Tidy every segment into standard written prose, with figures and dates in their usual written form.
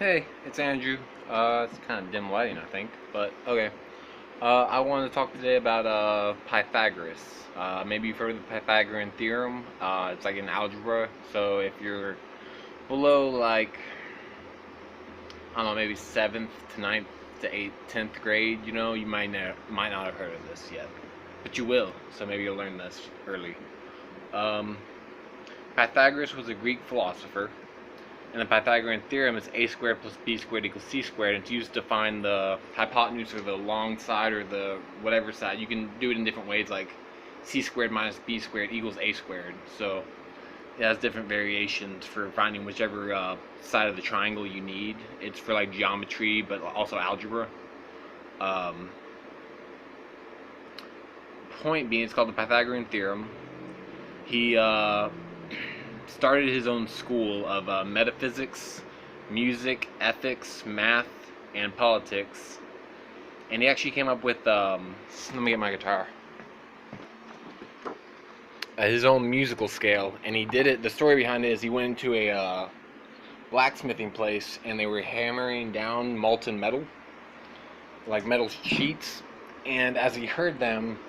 Hey, it's Andrew. It's kind of dim lighting, I think, but okay. I wanted to talk today about Pythagoras. Maybe you've heard of the Pythagorean theorem. It's like in algebra. So if you're below like I don't know, maybe seventh to ninth to eighth, 10th grade, you might not have heard of this yet, but you will. So maybe you'll learn this early. Um, Pythagoras was a Greek philosopher. And the Pythagorean theorem is a squared plus b squared equals c squared. And it's used to find the hypotenuse or the long side or the whatever side. You can do it in different ways, like c squared minus b squared equals a squared. So it has different variations for finding whichever side of the triangle you need. It's for like geometry, but also algebra. Um, Point being, it's called the Pythagorean theorem. He started his own school of metaphysics, music, ethics, math, and politics. And he actually came up with, let me get my guitar, his own musical scale. And he did it, the story behind it is he went into a blacksmithing place and they were hammering down molten metal, like metal sheets. And as he heard them,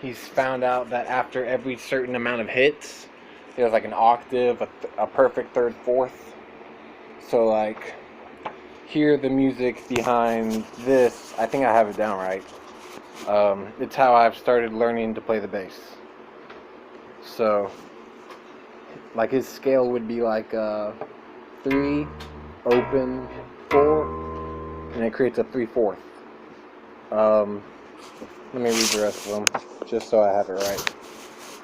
he's found out that after every certain amount of hits, there's like an octave, a perfect third, fourth. So like, hear the music behind this. I think I have it down right. It's how I've started learning to play the bass. So, like his scale would be like 3, open, 4, and it creates a 3/4. Let me read the rest of them, just so I have it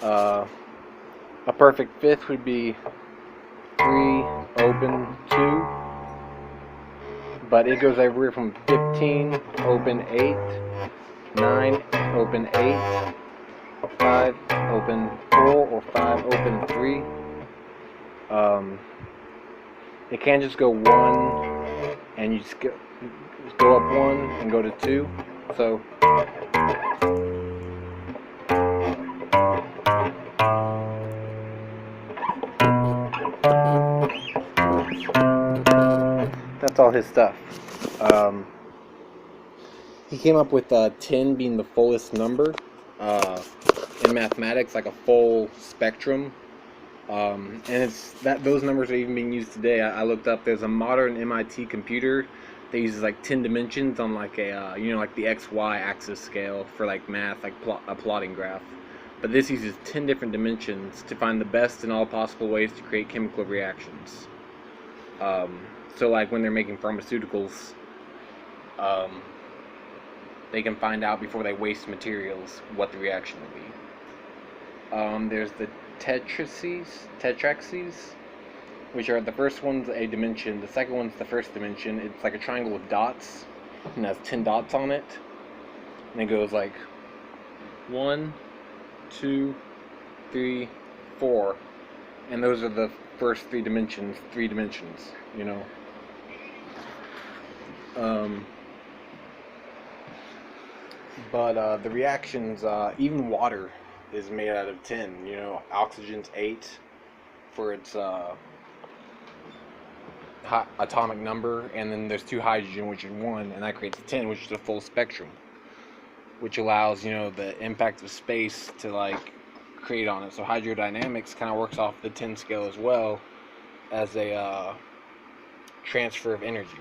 right. A perfect fifth would be 3, open, 2, but it goes everywhere from 15, open, 8, 9, open, 8, 5, open, 4, or 5, open, 3. It can't just go 1 and you just go up 1 and go to 2. So that's all his stuff. He came up with 10 being the fullest number in mathematics, like a full spectrum. And it's that those numbers are even being used today. I looked up. There's a modern MIT computer that uses like 10 dimensions on like a like the XY axis scale for like math, like a plotting graph. But this uses 10 different dimensions to find the best in all possible ways to create chemical reactions. So like when they're making pharmaceuticals, they can find out before they waste materials what the reaction will be. There's the tetraxes, which are the first one's a dimension, the second one's the first dimension. It's like a triangle with dots, and has 10 dots on it, and it goes like 1, 2, 3, 4, and those are the first three dimensions, But the reactions, even water is made out of 10. Oxygen's 8 for its atomic number, and then there's 2 hydrogen, which is 1, and that creates 10, which is a full spectrum, which allows the impact of space to like create on it. So hydrodynamics kind of works off the 10 scale as well as a transfer of energy.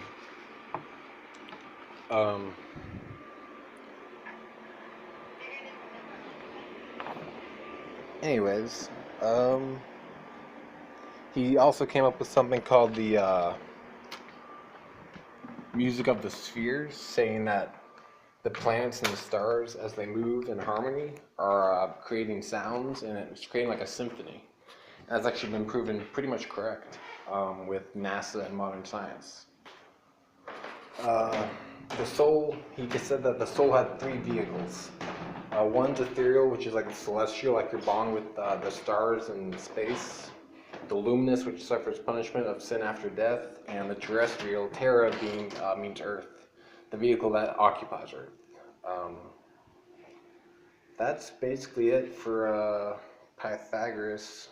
Anyways, he also came up with something called the music of the spheres, saying that the planets and the stars, as they move in harmony, are creating sounds, and it's creating like a symphony. And that's actually been proven pretty much correct with NASA and modern science. The soul, he just said that the soul had 3 vehicles. One's ethereal, which is like the celestial, like your bond with the stars in space. The luminous, which suffers punishment of sin after death. And the terrestrial, terra being means earth, the vehicle that occupies earth. That's basically it for Pythagoras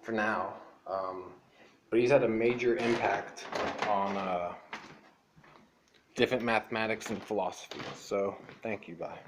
for now. But he's had a major impact on different mathematics and philosophy. So, thank you. Bye.